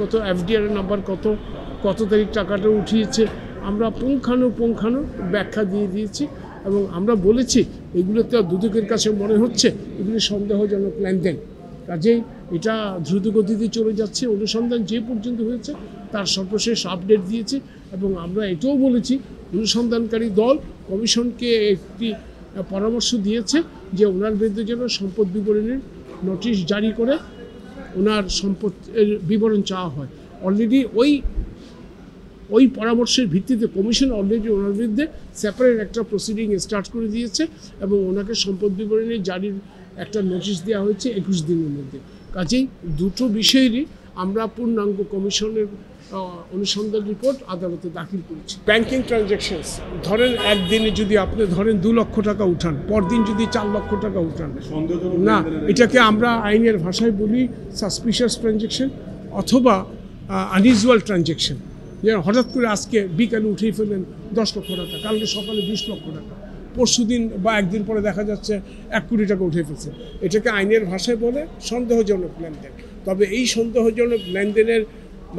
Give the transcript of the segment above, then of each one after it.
কত, FDR number কত, কত তারিখ টাকাটা উঠিয়েছে, আমরা পুঙ্খানু ব্যাখ্যা দিয়ে দিয়েছি। এবং আমরা বলেছি এগুলোতে দুদকের কাছে মনে হচ্ছে এগুলি সন্দেহজনক লেনদেন, কাজেই এটা দ্রুতগতিতে চলে যাচ্ছে। অনুসন্ধান যে পর্যন্ত হয়েছে তার সর্বশেষ আপডেট দিয়েছি। এবং আমরা এটাও বলেছি অনুসন্ধানকারী দল কমিশনকে একটি পরামর্শ দিয়েছে যে ওনার বিরুদ্ধে যেন সম্পদ বিবরণীর নোটিশ জারি করে ওনার সম্পদের বিবরণ চাওয়া হয়। অলরেডি ওই পরামর্শের ভিত্তিতে কমিশন অলরেডি ওনার বিরুদ্ধে সেপারেট একটা প্রসিডিং স্টার্ট করে দিয়েছে এবং ওনাকে সম্পদ বিবরণী জারির একটা নোটিশ দেওয়া হয়েছে 21 দিনের মধ্যে। কাজেই দুটো বিষয়েরই আমরা পূর্ণাঙ্গ কমিশনের অনুসন্ধান রিপোর্ট আদালতে দাখিল করেছি। ব্যাংকিং ট্রানজ্যাকশনস ধরেন একদিনে যদি আপনি ধরেন 2 লক্ষ টাকা উঠান, পরদিন যদি 4 লক্ষ টাকা উঠান, না, এটাকে আমরা আইনের ভাষায় বলি সাসপিশিয়াস ট্রানজ্যাকশন অথবা আনইউজুয়াল ট্রানজ্যাকশন। যে হঠাৎ করে আজকে বিকালে উঠিয়ে ফেললেন 10 লক্ষ টাকা, কালকে সকালে 20 লক্ষ টাকা, পরশু দিন বা একদিন পরে দেখা যাচ্ছে 1 কোটি টাকা উঠে ফেলছে। এটাকে আইনের ভাষায় বলে সন্দেহজনক লেনদেন। তবে এই সন্দেহজনক লেনদেনের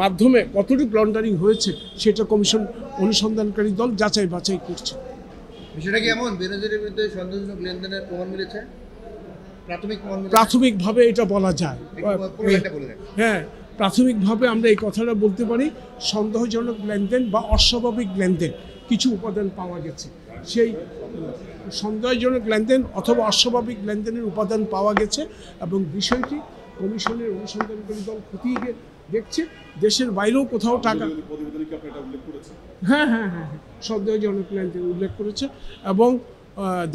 মাধ্যমে কতটুকু লন্ডারিং হয়েছে সেটা কমিশন অনুসন্ধানকারী দল যাচাই বাছাই করছে। বিষয়টা কি এমন বেনজিরের বিরুদ্ধে সন্দেহজনক লেনদেনের প্রমাণ মিলেছে? প্রাথমিকভাবে এটা বলা যায়। হ্যাঁ, প্রাথমিকভাবে আমরা এই কথাটা বলতে পারি সন্দেহজনক লেনদেন বা অস্বাভাবিক লেনদেন কিছু উপাদান পাওয়া গেছে। সেই সন্দেহজনক লেনদেন অথবা অস্বাভাবিক লেনদেনের উপাদান পাওয়া গেছে এবং বিষয়টি কমিশনের অনুসন্ধানকারী দল খতিয়ে দেখছে। দেশের বাইরেও কোথাও টাকা, হ্যাঁ, সন্দেহজনক লেনদেন উল্লেখ করেছে এবং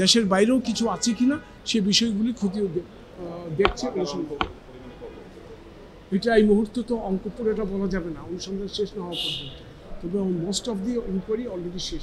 দেশের বাইরেও কিছু আছে কিনা সে বিষয়গুলি খতিয়ে দেখছে অনুসন্ধান। এটা এই মুহূর্তে তো অঙ্ক করে এটা বলা যাবে না অনুসন্ধান শেষ না হওয়া পর্যন্ত, তবে most of the inquiry already শেষ।